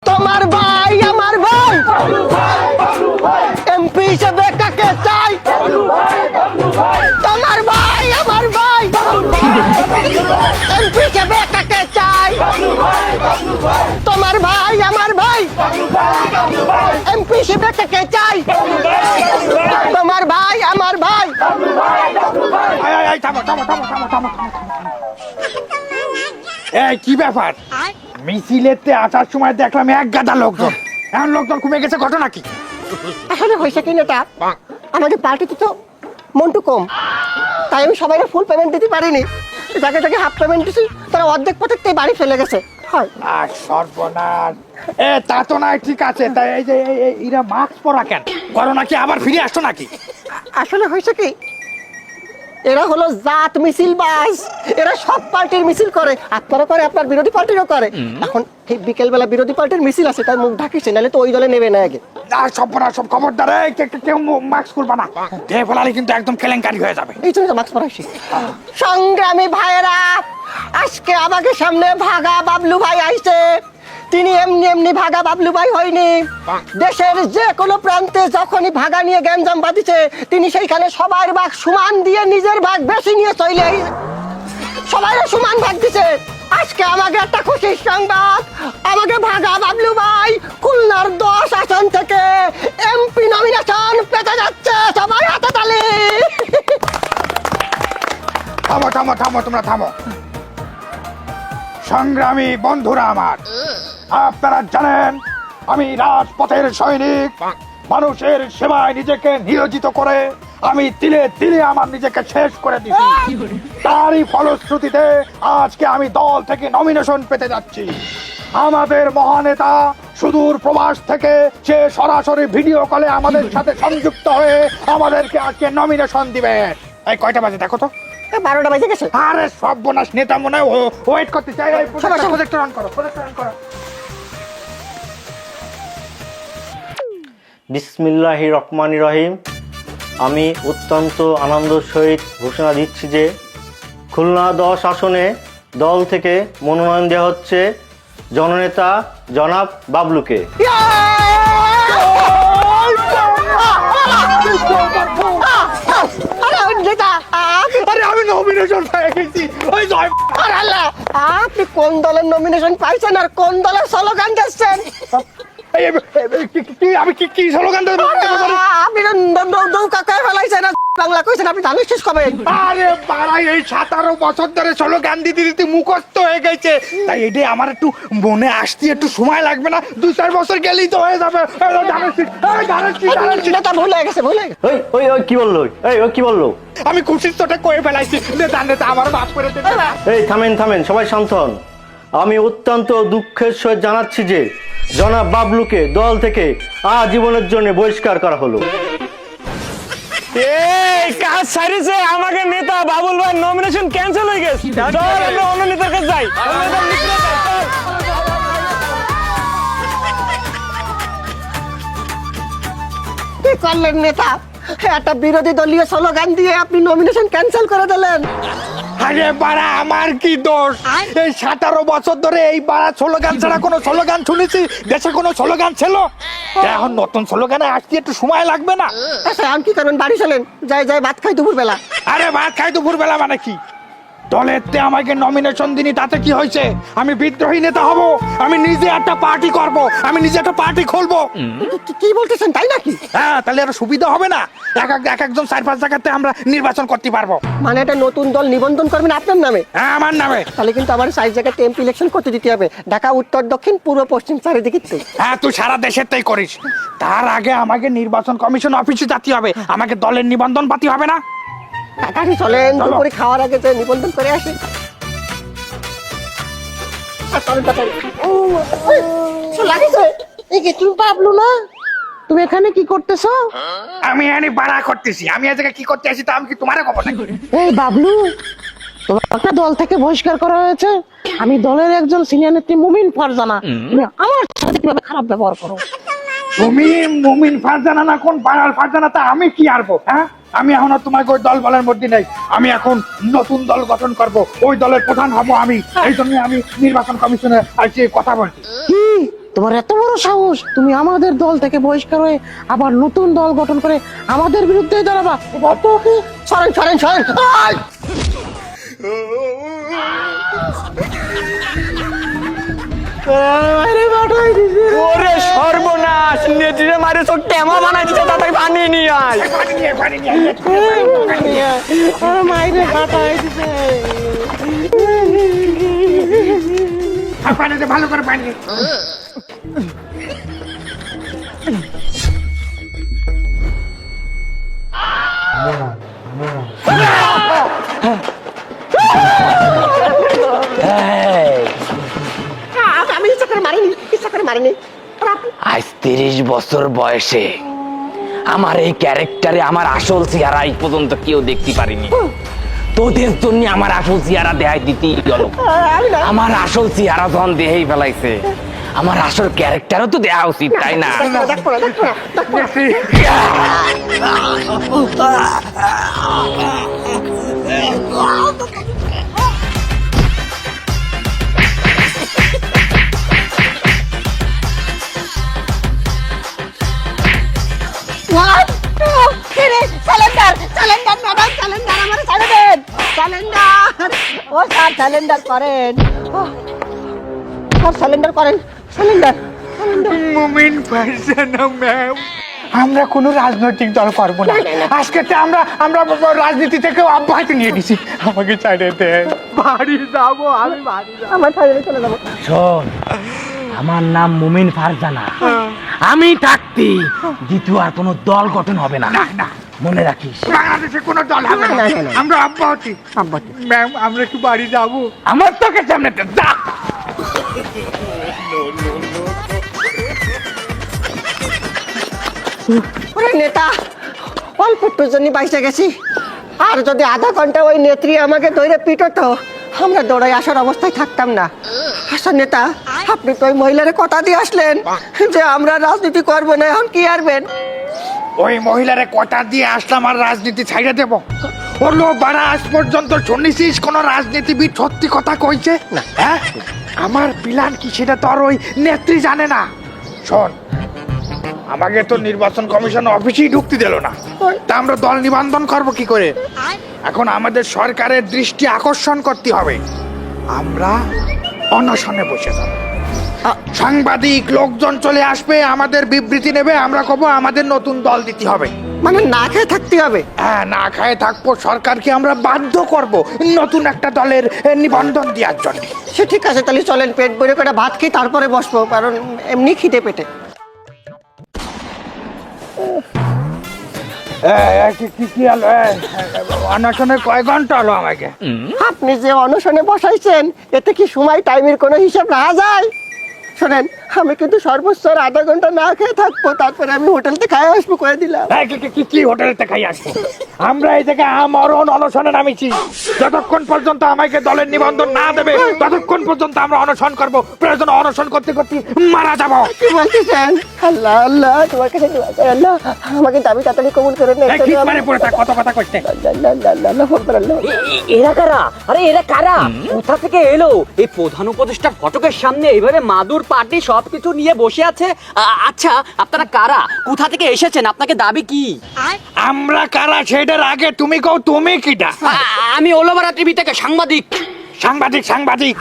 তোমার ভাই আমার ভাই এমপি হিসেবে কাকে চাই? তোমার ভাই আমার ভাই এমপি হিসেবে কাকে চাই? তোমার ভাই আমার ভাই এমপি হিসেবে কাকে চাই? তোমার ভাই আমার ভাই। এই কি ব্যাপার? মিছিলেতে আসার সময় দেখলাম এক গাদা লোকজন, এখন লোকজন কমে গেছে, ঘটনা কি? আসলে হয়েছে কি নেতা, আমাদের পার্টিতে তো মন্টু কম, তাই আমি সবাই ফুল পেমেন্ট দিতে পারিনি। যাকে যাকে হাফ পেমেন্ট দিছি তারা অর্ধেক পথে বাড়ি ফেলে গেছে। হয় আর সর্বনাশ। তা তো নাই, ঠিক আছে, তাই এই যে এরা মাস্ক পরা কেন? করোনা কি আবার ফিরে আসতো নাকি? আসলে হয়েছে কি, এরা হলো জাত মিছিল বাস, এরা সব পার্টির মিছিল করে, আপনারা করে, আপনার বিরোধী পার্টিরও করে। এখন এই বিকেলবেলা বিরোধী পার্টির মিছিল আছে, তাই মুখ ঢাকিছে, নাহলে তো ওই দলে নেবে না আগে। আর সব খবরদার, কেউ মাস্ক করবা না, দেহে ফেলালে কিন্তু একদম কেলেঙ্কারি হয়ে যাবে। এই জন্য তো মাস্ক পরাইছি। সংগ্রামী ভাইয়েরা, আজকে আমাকে সামনে ভাগা বাবলু ভাই আইছে। তিনি এমনি এমনি ভাগা বাবলু ভাই হয়নি, দেশের যে কোনো প্রান্তে যখনই ভাগা নিয়ে গ্যাঞ্জাম বাঁধিছে, তিনি সেইখানে সবার ভাগ সমান দিয়ে নিজের ভাগ বেশি নিয়ে চলে সবাই সমান ভাগ দিছে। আজকে আমাকে একটা খুশির সংবাদ, আমাকে ভাগা বাবলু ভাই খুলনার 10 আসন থেকে এমপি নমিনেশন পেতে যাচ্ছে। সবাই হাতে তালি। থামো থামো থামো, তোমরা থামো। সংগ্রামী বন্ধুরা আমার, আপনারা জানেন আমি রাজপথের সৈনিক, মানুষের সেবায় নিজেকে নিয়োজিত করে আমি তিলে তিলে আমার নিজেকে শেষ করে দিচ্ছি। তারই ফলশ্রুতিতে আজকে আমি দল থেকে নমিনেশন পেতে যাচ্ছি। আমাদের মহানেতা সুদূর প্রবাস থেকে সে সরাসরি ভিডিও কলে আমাদের সাথে সংযুক্ত হয়ে আমাদেরকে আজকে নমিনেশন দিবেন। এই কয়টা বাজে দেখো তো? 12টা বাজে গেছে। আরে সর্বনাশ, নেতা মনে হয় ওয়েট করতে চাই। প্রজেক্টর অন করো, প্রজেক্টর অন করো। বিসমিল্লাহির রহমানির রহিম। আমি অত্যন্ত আনন্দের সহিত ঘোষণা দিচ্ছি যে খুলনা 10 আসনে দল থেকে মনোনয়ন দেওয়া হচ্ছে জননেতা জনাব বাবলুকে। আরে আমি নমিনেশন পেয়ে গেছি। ওই জয়। আরে আল্লাহ, আপনি কোন দলের নমিনেশন পাইছেন আর কোন দলের স্লোগান দিচ্ছেন? আমি কি স্লোগান দেব? আপনি নৌকা কে ফেলাইছেন, বাংলা কইছেন, আপনি ধানের শেষ কবে? আরে বাড়াই, এই 17 বছর ধরে স্লোগান দিতে দিতে মুখস্থ হয়ে গেছে, তাই এটাই আমার একটু মনে আসতে একটু সময় লাগবে না, 2-4 বছর গেলেই তো হয়ে যাবে। নেতা ভুল হয়ে গেছে, ভুল হয়ে গেছে। ওই ওই ওই কি বললো? ওই কি বললো? আমি খুশির চোটে কয়ে ফেলাইছি, নেতা আমার মাফ করে দেবে। এই থামেন, সবাই শান্ত হন। আমি অত্যন্ত দুঃখের সহিত জানাচ্ছি যে জনাব বাবলুকে দল থেকে আজীবনের জন্য বহিষ্কার করা হলো। এই কাজ সারিছে, আমাকে নেতা বাবুল ভাই নমিনেশন ক্যান্সেল হয়ে গেছে। চল আমরা অন্য নেতার কাছে যাই। কি করলেন নেতা? একটা বিরোধী দলীয় স্লোগান দিয়ে আপনি নমিনেশন ক্যান্সেল করে দিলেন। আরে বাড়া, আমার কি দোষ? এই 17 বছর ধরে এই বাড়া স্লোগান ছাড়া কোনো স্লোগান শুনেছি? দেশে কোনো স্লোগান ছিল? এখন নতুন স্লোগানে আসতে একটু সময় লাগবে না? আচ্ছা, আমি কি করবেন? বাড়ি চলেন, যাই ভাত খাই দুপুর বেলা। আরে ভাত খাই দুপুর বেলা মানে কি? দলেতে আমাকে নমিনেশন দিনি, তাতে কি হয়েছে? আমি বিদ্রোহী নেতা হব, আমি নিজে একটা পার্টি করব, আমি নিজে একটা পার্টি খুলবো। কি বলতেছেন, তাই নাকি? হ্যাঁ, তাহলে আরো সুবিধা হবে না? একজন 4-5 জায়গাতে আমরা নির্বাচন করতে পারবো। মানে একটা নতুন দল নিবন্ধন করবেন আপনার নামে? হ্যাঁ, আমার নামে। তাহলে কিন্তু আমার 4 জায়গাতে এমপি ইলেকশন করতে দিতে হবে, ঢাকা, উত্তর, দক্ষিণ, পূর্ব, পশ্চিম, চারিদিকে। হ্যাঁ, তুই সারা দেশের তাই করিস। তার আগে আমাকে নির্বাচন কমিশন অফিসে যেতে হবে, আমাকে দলের নিবন্ধন পাতি হবে না? তাড়াতাড়ি চলেন, দুপুরে খাওয়ার আগে যে নিবন্ধন করে আসি। তুমি বাবলু না? তুমি এখানে কি করতেছো? আমি এখানে বাড়া করতেছি। আমি আজকে কি করতে আসি তা আমি কি তোমার খবর নাকি? এই বাবলু, তোমাকে দল থেকে বহিষ্কার করা হয়েছে। আমি দলের একজন সিনিয়র নেত্রী মুমিন ফারজানা, তুমি আমার সাথে কিভাবে খারাপ ব্যবহার করো? তুমি মুমিন ফারজানা না কোন বাড়ার ফারজানা, তা আমি কি আরবো? হ্যাঁ, আমি এখন আর তোমাকে ওই দল বলার মধ্যে নেই। আমি এখন নতুন দল গঠন করব, ওই দলের প্রধান হব আমি। এই জন্য আমি নির্বাচন কমিশনে আসছি কথা বলছি। কি তোমার এত বড় সাহস, তুমি আমাদের দল থেকে বহিষ্কার হয়ে আবার নতুন দল গঠন করে আমাদের বিরুদ্ধে দাঁড়াবা? এবার তো ওকে সরেন সরেন সরেন আয়! ওরে সর্বনাশ, নেত্রীরে মারে চোখ টেমা বানাই দিচ্ছে, তাড়াতাড়ি পানি নিয়ে আয়। মাইরে কাটাই দিছে। পানিতে ভালো করে পানি। আমি ইচ্ছা করে মারিনি, ইচ্ছা করে মারিনি। আজ 30 বছর বয়সে আমার এই ক্যারেক্টারে আমার আসল চেহারা এই পর্যন্ত কেউ দেখতে পারিনি। তোদের জন্য আমার আসল চেহারা দেখাই দিতেই গেল। আমার আসল চেহারা যখন দেহেই ফেলাইছে, আমার আসল ক্যারেক্টারও তো দেওয়া উচিত, তাই না? দেখো না, দেখো না, দেখো না। One, two, three, cylinder, cylinder, madam, cylinder, আমার ছেড়ে দেন, cylinder, ও স্যার cylinder করেন, স্যার cylinder করেন, cylinder, মুমিন ফারজানা ম্যাম, আমরা কোনো রাজনৈতিক দল করবো না। আজকে তো আমরা রাজনীতি থেকে অব্যাহতি নিয়ে নিছি। আমাকে ছেড়ে দেন, বাড়ি যাবো, আমি বাড়ি যাবো। আমার ছেড়ে চলে যাবো। শোন, আমার নাম মুমিন ফারজানা। আমি থাকতে দ্বিতীয় আর কোনো দল গঠন হবে না, না, মনে রাখিস। বাংলাদেশে কোনো দল হবে না, আমরা অব্যাহতি। ম্যাম, আমরা একটু বাড়ি যাবো। আমার তোকে সামনে যা। ওরে নেতা, অল্প একটুর জন্য বাইসে গেছি, আর যদি আধা ঘন্টা ওই নেত্রী আমাকে ধরে পিটতো, আমরা দৌড়াই আসার অবস্থায় থাকতাম না। আচ্ছা নেতা, আপনি তো ওই মহিলার কথা দিয়ে আসলেন যে আমরা রাজনীতি করবো না, এখন কি আরবেন? ওই মহিলারে কথা দিয়ে আসলাম আর রাজনীতি ছাইড়ে দেব? হলো বাড়া, আজ পর্যন্ত শুনেছিস কোন রাজনীতিবিদ সত্যি কথা কইছে? হ্যাঁ, আমার প্ল্যান কি সেটা তো আর ওই নেত্রী জানে না। শোন, আমাকে তো নির্বাচন কমিশন অফিসেই ঢুকতে দিল না, তা আমরা দল নিবন্ধন করব কি করে? এখন আমাদের সরকারের দৃষ্টি আকর্ষণ করতে হবে। আমরা অনশনে বসে যাব, সাংবাদিক লোকজন চলে আসবে, আমাদের বিবৃতি নেবে, আমরা কব আমাদের নতুন দল দিতে হবে। মানে না খেয়ে থাকতে হবে? হ্যাঁ, না খায় থাকবো। সরকারকে আমরা বাধ্য করব নতুন একটা দলের নিবন্ধন দেওয়ার জন্য। সে ঠিক আছে, তাহলে চলেন, পেট ভরে করে ভাত খেয়ে তারপরে বসবো, কারণ এমনি খিদে পেটে। কি হলো? অনশনে কয় ঘন্টা হলো আমাকে? আপনি যে অনশনে বসাইছেন, এতে কি সময় টাইমের কোনো হিসাব রাখা যায়? শোনেন, আমি কিন্তু সর্বোচ্চ আর আধা ঘন্টা না খেয়ে থাকবো, তারপরে আমি হোটেলতে খাই আসবো করে দিলাম। কি হোটেলেতে খাই আসবো? আমরা এই জায়গায় আমরণ অনশনে নামিছি। যতক্ষণ পর্যন্ত আমাকে দলের নিবন্ধন না দেবে, ততক্ষণ পর্যন্ত আমরা অনশন করব। প্রয়োজন অনশন করতে করতে মারা যাবো। কি বলতেছেন? আল্লাহ আল্লাহ, তোমার কাছে দোয়া চাই, আল্লাহ আমাকে দাবি তাড়াতাড়ি কবুল করে নেন। কত কথা কইতে। এরা কারা? আরে এরা কারা? কোথা থেকে এলো? এই প্রধান উপদেষ্টার ফটকের সামনে এইভাবে মাদুর পাটি সবকিছু নিয়ে বসে আছে। আচ্ছা, আপনারা কারা? কোথা থেকে এসেছেন? আপনাকে দাবি কি? আমরা কারা সেটার আগে তুমি কও, তুমি কিটা? আমি ওলোবারা টিভি থেকে সাংবাদিক। সাংবাদিক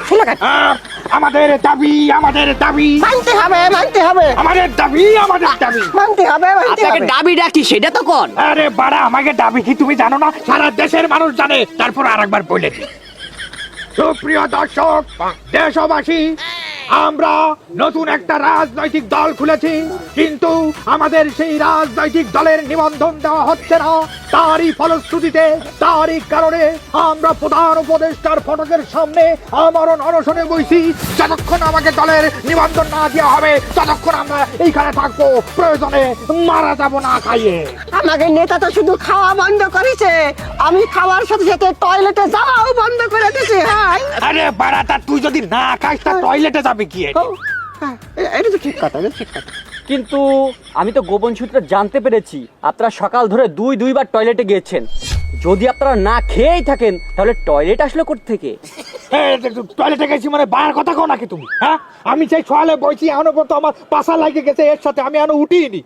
আমাদের দাবি, আমাদের দাবি মানতে হবে, মানতে হবে, আমাদের দাবি, আমাদের দাবি মানতে হবে, মানতে আপনাকে হবে। দাবিটা কি সেটা তো কোন? আরে বাড়া, আমাকে দাবি কি তুমি জানো না? সারা দেশের মানুষ জানে। তারপর আরেকবার বলেছি, সুপ্রিয় দর্শক, দেশবাসী, আমরা নতুন একটা রাজনৈতিক দল খুলেছি, কিন্তু আমাদের সেই রাজনৈতিক দলের নিবন্ধন দেওয়া হচ্ছে না। তারই ফলশ্রুতিতে, তারই কারণে আমরা প্রধান উপদেষ্টার ফটকের সামনে আমরণ অনশনে বইছি। যতক্ষণ আমাকে দলের নিবন্ধন না দেওয়া হবে, ততক্ষণ আমরা এইখানে থাকবো। প্রয়োজনে মারা যাবো না খাইয়ে। আমাকে নেতা তো শুধু খাওয়া বন্ধ করেছে, আমি খাওয়ার সাথে সাথে টয়লেটে যাওয়াও বন্ধ করে দিছি। হ্যাঁ, আরে বাড়া, তা তুই যদি না খাইস তা টয়লেটে যাবে কি? এটা তো ঠিক কথা, এটা ঠিক কথা। কিন্তু আমি তো গোপন সূত্রে জানতে পেরেছি আপনারা সকাল ধরে দুইবার টয়লেটে গিয়েছেন। যদি আপনারা না খেয়েই থাকেন, তাহলে টয়লেট আসলো কোথা থেকে? টয়লেটে গেছি মানে বার কথা কও নাকি তুমি? হ্যাঁ, আমি সেই ছয়ালে বইছি এখনো পর্যন্ত আমার পাশা লাগে গেছে এর সাথে, আমি এখনো উঠিনি।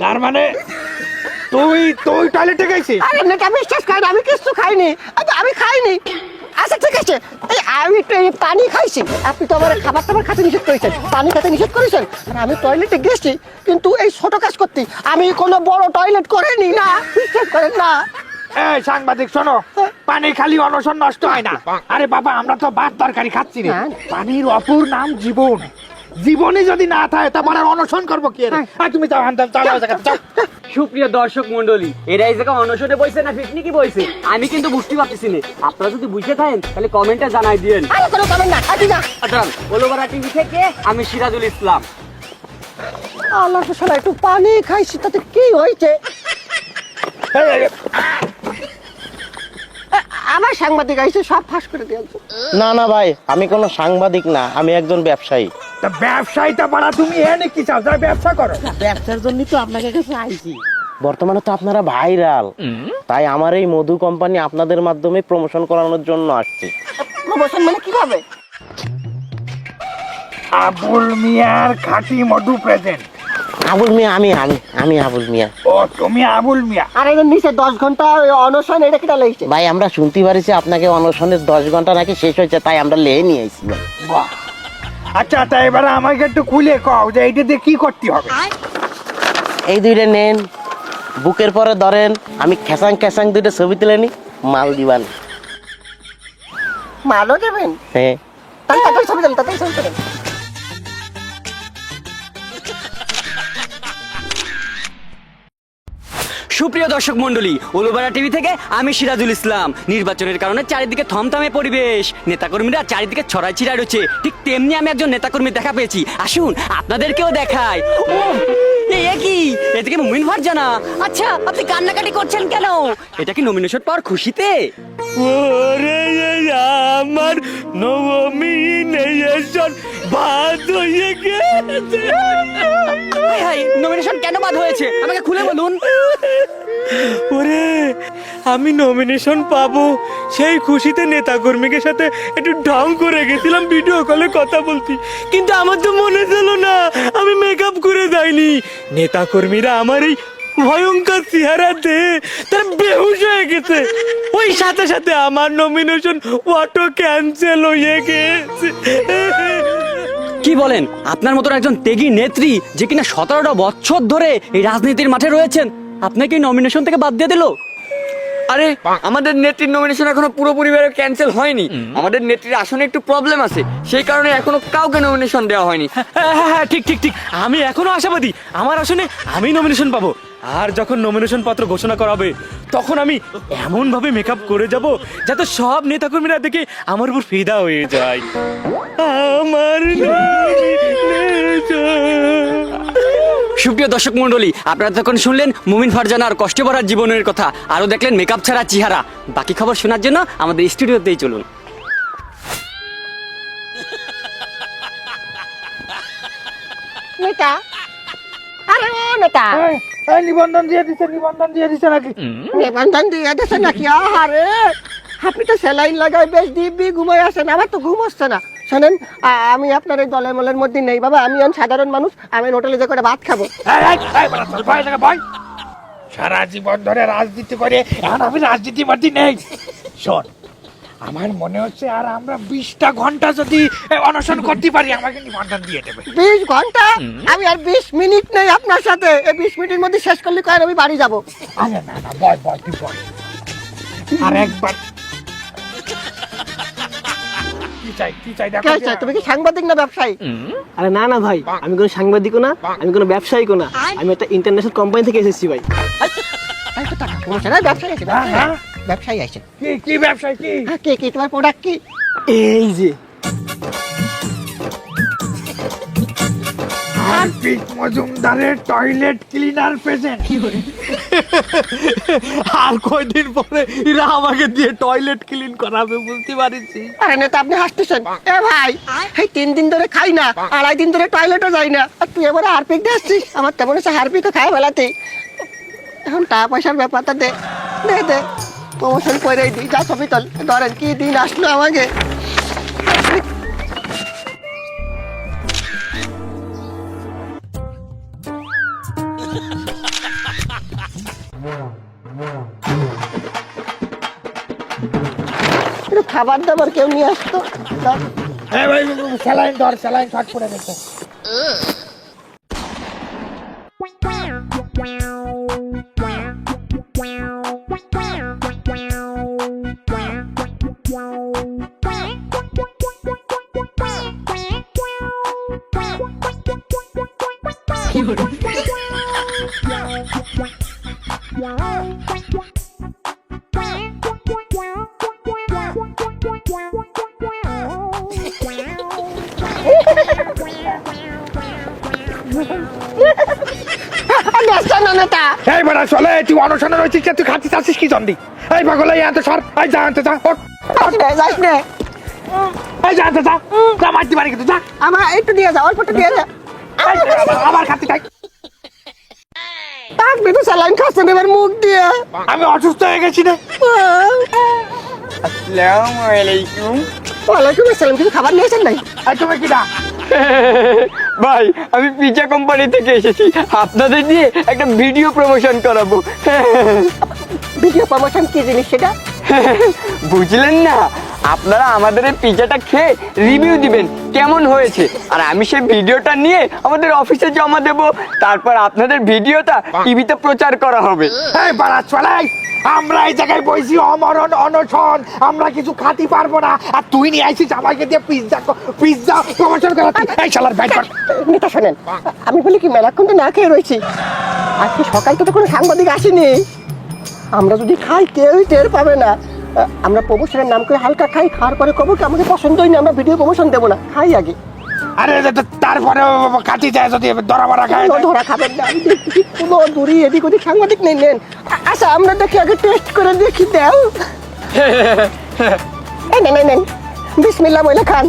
তার মানে তুই টয়লেটে গেছিস? আরে নেতা বিশ্বাস করেন আমি কিছু খাইনি, আমি খাইনি। আচ্ছা ঠিক আছে, আমি একটু এই পানি খাইছি। আপনি তো আমার খাবার টাবার খেতে নিষেধ করেছেন, পানি খেতে নিষেধ করেছেন, আর আমি টয়লেটে গেছি কিন্তু এই ছোট কাজ করতে, আমি কোনো বড় টয়লেট করিনি। না বিশ্বাস করেন না। এই সাংবাদিক শোনো, পানি খালি অনশন নষ্ট হয় না। আরে বাবা, আমরা তো ভাত তরকারি খাচ্ছি রে। পানির অপর নাম জীবন। জীবনই যদি না থাকে তারপর আর অনশন করবো কি রে? আর তুমি যাও, চলো যাও। সুপ্রিয় দর্শক মন্ডলী, এরা এই জায়গায় অনশনে বইছে না পিকনিকে বইছে আমি কিন্তু বুঝতে পারতেছি না। আপনারা যদি বুঝে থাকেন তাহলে কমেন্টে জানাই দিয়েন। আরে কোনো কারণ না, আচ্ছা না। ওলোবারা টিভি থেকে আমি সিরাজুল ইসলাম। আল্লাহ তো শালা একটু পানি খাইছি, তাতে কি হয়েছে? আমার সাংবাদিক আইছে, সব ফাঁস করে দিয়েছে। না না ভাই, আমি কোনো সাংবাদিক না, আমি একজন ব্যবসায়ী। তা ব্যবসায়ীটা বাড়া, তুমি এনে কি চাও? যা ব্যবসা করো। ব্যবসার জন্যই তো আপনাকে কাছে আইছি। বর্তমানে তো আপনারা ভাইরাল, তাই আমার এই মধু কোম্পানি আপনাদের মাধ্যমে প্রমোশন করানোর জন্য আসছে। প্রমোশন মানে কিভাবে? আবুল মিয়ার খাঁটি মধু প্রেজেন্ট। আবুল মিয়া, আমি আবুল মিয়া। ও তুমি আবুল মিয়া? আর এর নিচে 10 ঘন্টা অনশন, এটা কিটা লাগছে? ভাই আমরা শুনতে পারিছি আপনাকে অনশনের 10 ঘন্টা নাকি শেষ হয়েছে, তাই আমরা লেয়ে নিয়ে আইছি। বাহ। আচ্ছা, তাই এবার আমাকে একটু খুলে কও যে এইটা দিয়ে কি করতে হবে। এই দুইটা নেন, বুকের পরে ধরেন, আমি খেসাং খেসাং দুইটা ছবি তুলে নি, মাল দিবান। মালও দেবেন? হ্যাঁ। তাড়াতাড়ি ছবি দেন, তাড়াতাড়ি ছবি দেন। সুপ্রিয় দর্শক মন্ডলী, ওলোবারা টিভি থেকে আমি সিরাজুল ইসলাম। নির্বাচনের কারণে চারিদিকে থমথমে পরিবেশ, নেতাকর্মীরা চারিদিকে ছড়াই ছিড়াই রয়েছে। ঠিক তেমনি আমি একজন নেতাকর্মী দেখা পেয়েছি। আসুন আপনাদেরকেও দেখাই। ও এ কি, এদিকে মুমিন ফারজানা। আচ্ছা, আপনি কান্নাকাটি করছেন কেন? এটা কি নমিনেশন পাওয়ার খুশিতে? ওরে আমার নমিনেশন বাদ হয়ে গেছে। নমিনেশন কেন বাদ হয়েছে আমাকে খুলে বলুন। ওরে, আমি নমিনেশন পাবো সেই খুশিতে নেতাকর্মীদের সাথে একটু ঢং করে গেছিলাম ভিডিও কলে কথা বলতে, কিন্তু আমার তো মনে ছিল না আমি মেকআপ করে যাইনি। নেতাকর্মীরা আমার এই ভয়ঙ্কর চেহারাতে তার বেহুশ হয়ে গেছে। ওই সাথে সাথে আমার নমিনেশন অটো ক্যান্সেল হয়ে গেছে। কি বলেন, আপনার মতন একজন ত্যাগী নেত্রী যে কিনা 17টা বছর ধরে এই রাজনীতির মাঠে রয়েছেন, আপনাকে নমিনেশন থেকে বাদ দিয়ে দিল? আরে আমাদের নেত্রীর নমিনেশন এখনো পুরোপুরি ক্যান্সেল হয়নি। আমাদের নেত্রীর আসনে একটু প্রবলেম আছে, সেই কারণে এখনো কাউকে নমিনেশন দেওয়া হয়নি। হ্যাঁ, ঠিক ঠিক ঠিক, আমি এখনো আশাবাদী আমার আসনে আমি নমিনেশন পাবো। আর যখন নমিনেশন পত্র ঘোষণা করা হবে তখন আমি এমন ভাবে মেকআপ করে যাব যাতে সব নেতাকর্মীরা দেখে আমার উপর ফিদা হয়ে যায়। আমার সুপ্রিয় দর্শক মন্ডলী, আপনারা তখন শুনলেন মুমিন ফারজানার কষ্টে ভরা জীবনের কথা, আরো দেখলেন মেকআপ ছাড়া চেহারা। বাকি খবর শোনার জন্য আমাদের স্টুডিওতেই চলুন। নেতা, আরে ও নেতা, এই নিবন্ধন দিয়ে দিছে নাকি? নিবন্ধন দিয়ে দিছে নাকি? আরে আপনি তো স্যালাইন লাগাই বেশ দিব্যি ঘুমাই আসেন, আমার তো ঘুম আসছে না। শোনেন, আমি আপনার এই দলের মলের মধ্যে নেই বাবা, আমি সাধারণ মানুষ, আমি হোটেলে যে করে ভাত খাবো। সারা জীবন ধরে রাজনীতি করে এখন আমি রাজনীতির মধ্যে নেই। শোন, আমার মনে হচ্ছে আর আমরা 20টা ঘন্টা যদি অনশন করতে পারি আমাকে নিবন্ধন দিয়ে দেবে। 20 ঘন্টা? আমি আর 20 মিনিট নেই আপনার সাথে। এই 20 মিনিটের মধ্যে শেষ করলে কয় আমি বাড়ি যাবো। আরে না না, বয় তুই বয়। আর একবার কি চাই দেখো। কে চাই? তুমি কি সাংবাদিক না ব্যবসায়ী? আরে না না ভাই, আমি কোনো সাংবাদিকও না, আমি কোনো ব্যবসায়িকও না, আমি একটা ইন্টারন্যাশনাল কোম্পানি থেকে এসেছি ভাই। তাই তো টাকা কমাচ্ছে না, ব্যবসায়ী আছে, ব্যবসায়ী আছে। কি ব্যবসায় কি? হ্যাঁ, কি তোমার প্রোডাক্ট কি? এই যে হারপিক মজুমদারের টয়লেট ক্লিনার প্রেজেন্ট। আর কয়দিন পরে এরা আমাকে দিয়ে টয়লেট ক্লিন করাবে বুঝতে পারিস। আরে নেতা, আপনি হাসতেছেন? এ ভাই, এই 3 দিন ধরে খাই না, 2.5 দিন ধরে টয়লেটও যাই না, আর তুই এবারে হারপিক দিয়ে আসছিস? আমার তেমন হচ্ছে হারপিকও খায় বেলাতে। এখন টাকা পয়সার ব্যাপারটা দে দে দে। প্রমোশন করে দিই, যা ছবি তোল। ধরেন কি দিন আসলো আমাকে। একটু খাবার দাবার কেউ নিয়ে আসতো। এই ভাই স্যালাইন ধর, স্যালাইন শর্ট পড়ে গেছে। এই বেটা চলে, তুই অনশনে রয়েছিস, তুই খাচ্ছিস আসিস কি জন্ডি? এই পাগল, এই আনতে সর, এই যা আনতে যা, ওঠ। এই যা আনতে যা, যা মারতে পারি কিন্তু যা। আমার একটু দিয়ে যাও, অল্প একটু দিয়ে যাও। আবার খাচ্ছি তাই। থাকবে তো স্যালাইন খাচ্ছেন এবার মুখ দিয়ে। আমি অসুস্থ হয়ে গেছি রে। আসসালামু আলাইকুম। ওয়ালাইকুম আসসালাম। কিছু খাবার নিয়েছেন নাই? এই তুমি কি না? ভাই আমি পিজা কোম্পানি থেকে এসেছি, আপনাদের দিয়ে একটা ভিডিও প্রমোশন করাবো। ভিডিও প্রমোশন কি জিনিস সেটা? বুঝলেন না? আপনারা আমাদের এই পিজাটা খেয়ে রিভিউ দিবেন কেমন হয়েছে, আর আমি সেই ভিডিওটা নিয়ে আমাদের অফিসে জমা দেব। তারপর আপনাদের ভিডিওটা টিভিতে প্রচার করা হবে। এই বাড়া চলাই, আমরা এই জায়গায় বইছি অমরণ অনশন, আমরা কিছু খাতে পারবো না, আর তুই নিয়ে আইছিস আমাকে দিয়ে পিজ্জা প্রমোশন করাচ্ছি। এই শালার ব্যাট কর। নেতা শোনেন, আমি বলি কি মেলাক্ষণ তো না খেয়ে রয়েছি, আজকে সকাল তো কোনো সাংবাদিক আসেনি। আমরা যদি খাই কেউই টের পাবে না। আমরা প্রমোশনের নাম করে হালকা খাই, খাওয়ার পরে কবো কি আমাকে পছন্দ হয়নি, আমরা ভিডিও প্রমোশন দেবো না, খাই আগে। আরে তারপরে কাটি যায় যদি ধরা মারা খায়। কোনো ধরা খাবেন না, আমি দেখছি কোনো দূরই এদিক ওদিক সাংবাদিক নেই। নেন আচ্ছা, আমরা দেখি আগে টেস্ট করে দেখি। দেও এই নেন নেন, বিসমিল্লাহ বলে খান।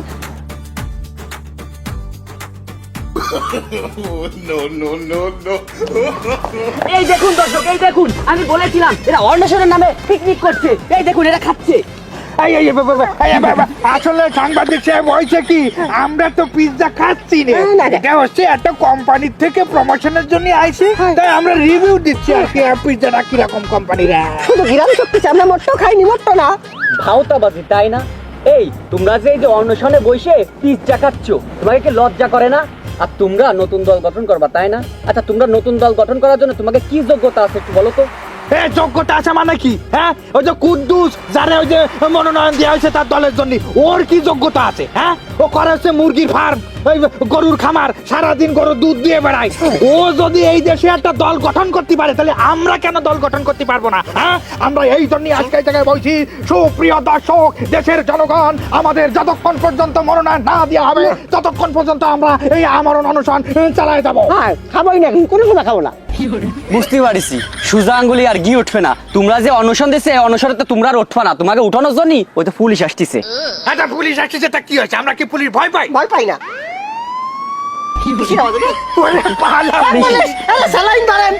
এই দেখুন দর্শক, এই দেখুন, আমি বলেছিলাম এরা অন্বেষণের নামে পিকনিক করছে। এই দেখুন এরা খাচ্ছে। আসলে সাংবাদিক সাহেব হয়েছে কি, আমরা তো পিজ্জা খাচ্ছি না, এটা হচ্ছে একটা কোম্পানির থেকে প্রমোশনের জন্য আইছে, তাই আমরা রিভিউ দিচ্ছি আর কি পিজ্জাটা কিরকম কোম্পানির। শুধু গিরাম শক্তি আমরা মোট্টো খাইনি, মোট্টো না। ভাওতাবাজি, তাই না? এই তোমরা যে এই যে অন্বেষণে বসে পিজ্জা খাচ্ছ, তোমাকে কি লজ্জা করে না? আর তোমরা নতুন দল গঠন করবা, তাই না? আচ্ছা, তোমরা নতুন দল গঠন করার জন্য তোমাকে কি যোগ্যতা আছে একটু বলো তো। যোগ্যতা আছে মানে কি? হ্যাঁ, ওই যে কুদ্দুস যারা ওই যে মনোনয়ন দেওয়া হয়েছে তার দলের জন্য, ওর কি যোগ্যতা আছে? হ্যাঁ, ও করে হচ্ছে মুরগির ফার্ম, ওই গরুর খামার, সারাদিন গরুর দুধ দিয়ে বেড়ায়। ও যদি এই দেশে একটা দল গঠন করতে পারে, তাহলে আমরা কেন দল গঠন করতে পারবো না? হ্যাঁ, আমরা এই জন্যই আজকে এই জায়গায় বলছি, সুপ্রিয় দর্শক, দেশের জনগণ, আমাদের যতক্ষণ পর্যন্ত মনোনয়ন না দেওয়া হবে ততক্ষণ পর্যন্ত আমরা এই আমরণ অনশন চালায় যাবো। হ্যাঁ, খাবোই না, কোনো সময় খাবো না। বুঝতে পারিছি, সুজা আঙ্গুলি আর ঘি উঠবে না। তোমরা যে অনশন দিছে, অনশনে তো তোমরা আর উঠবে না, তোমাকে উঠানোর জন্যই ওই তো পুলিশ আসতেছে। এটা পুলিশ আসছে, তা কি হয়েছে? আমরা কি পুলিশ ভয় পাই? ভয় পাই না। ওরে পালা। স্যালাইন ধরেন।